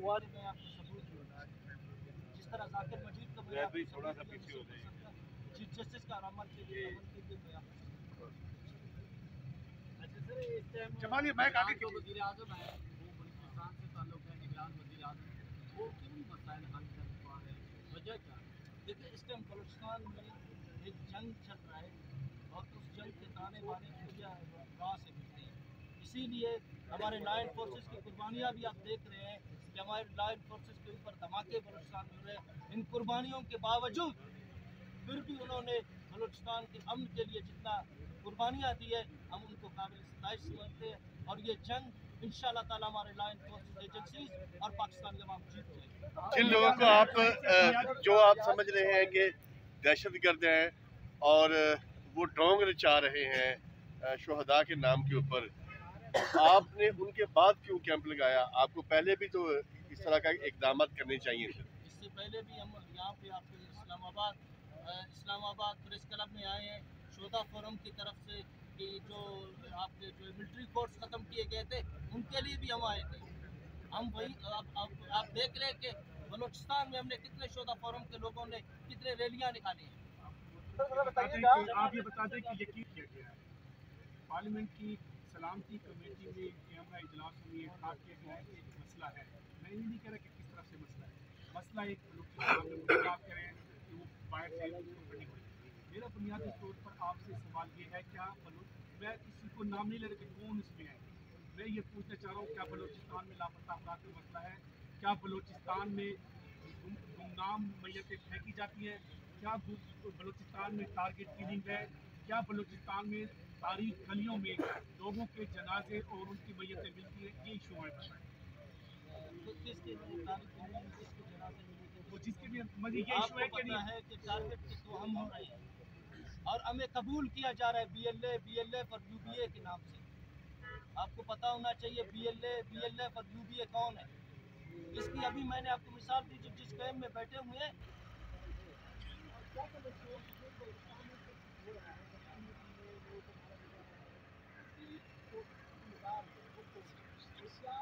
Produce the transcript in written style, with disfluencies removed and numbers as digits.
और मैं आपको सबूत दूंगा। जिस तरह जाकिर मजीद का मैं भी थोड़ा सा पीछे हो जाइए, चीफ जस्टिस का अमल के लिए मैं आपको। अच्छा सर, इस टाइम जमाली मैं आगे जो वज़ीर आज़म है वो बलूचिस्तान से ताल्लुक़ है, निगरान वज़ीर आज़म, वो क्यों नहीं मसाइल हल कर पा रहे, वजह क्या है? देखिए, इस टाइम बलूचिस्तान में एक जंग चल रहा है और उस जंग के ताने बाने मीडिया राह से मिलते हैं। इसीलिए हमारे लाइन फोर्सेस की कुर्बानियाँ भी आप देख रहे हैं कि हमारे लाइन फोर्सेस के ऊपर धमाके बलूचिस्तान में हो रहे हैं। इन कुर्बानियों के बावजूद फिर भी उन्होंने बलूचिस्तान के अमन के लिए जितना कुर्बानियाँ दी है, हम उनको काबिल सताइश समझते हैं। और ये जंग इंशाअल्लाह ताला हमारे लाइन फोर्सेस एजेंसीज और पाकिस्तान के हम जीत जाएंगे। जिन लोगों को आप जो आप समझ रहे हैं कि दहशतगर्द हैं और वो ढोंग रचा रहे हैं शुहदा के नाम के ऊपर, आपने उनके बाद क्यों कैंप लगाया? आपको पहले भी तो इस तरह का इकदाम करने चाहिए थे। इससे पहले भी हम यहाँ पे आपके इस्लामाबाद प्रेस क्लब में आए हैं शोधा फोरम की तरफ से कि जो आपके जो मिलिट्री कोर्स ख़त्म किए गए थे उनके लिए भी हम आए थे। हम वही आप देख रहे हैं कि बलूचिस्तान में हमने कितने शोधा फोरम के लोगों ने कितने रैलियाँ निकाली हैं। आप ये बता दें कि यकीन किया गया है पार्लियामेंट की सलामती कमेटी में कैमरा इजलास में ये था किया गया है कि एक मसला है। मैं ये नहीं कह रहा कि किस तरह से मसला एक बलूचिस्तान में मुलाकात करें कि वो बाहर से उसको करनी पड़े। मेरा बुनियादी तौर पर आपसे सवाल ये है, क्या मैं किसी को नाम नहीं ले रहा कि कौन इसमें है, मैं ये पूछना चाह रहा हूँ क्या बलूचिस्तान में लापता अफराद का मसला है? क्या बलूचिस्तान में गुमनाम मैयतें फेंकी जाती हैं? क्या बलूचिस्तान में टारगेट किलिंग है? क्या बलूचिस्तान में तारीख गलियों में लोगों के जनाजे और उनकी मैयतें मिलती है? ये इशू है। तो किसके जनाजे वो जिसके भी मुझे ये इशू है कि टारगेट तो हम हो रहे हैं और हमें कबूल किया जा रहा है BLF और UBA के नाम से। आपको पता होना चाहिए BLF और UBA कौन है। इसकी अभी मैंने आपको मिसाल दी जिस कैंप में बैठे हुए हैं। क्या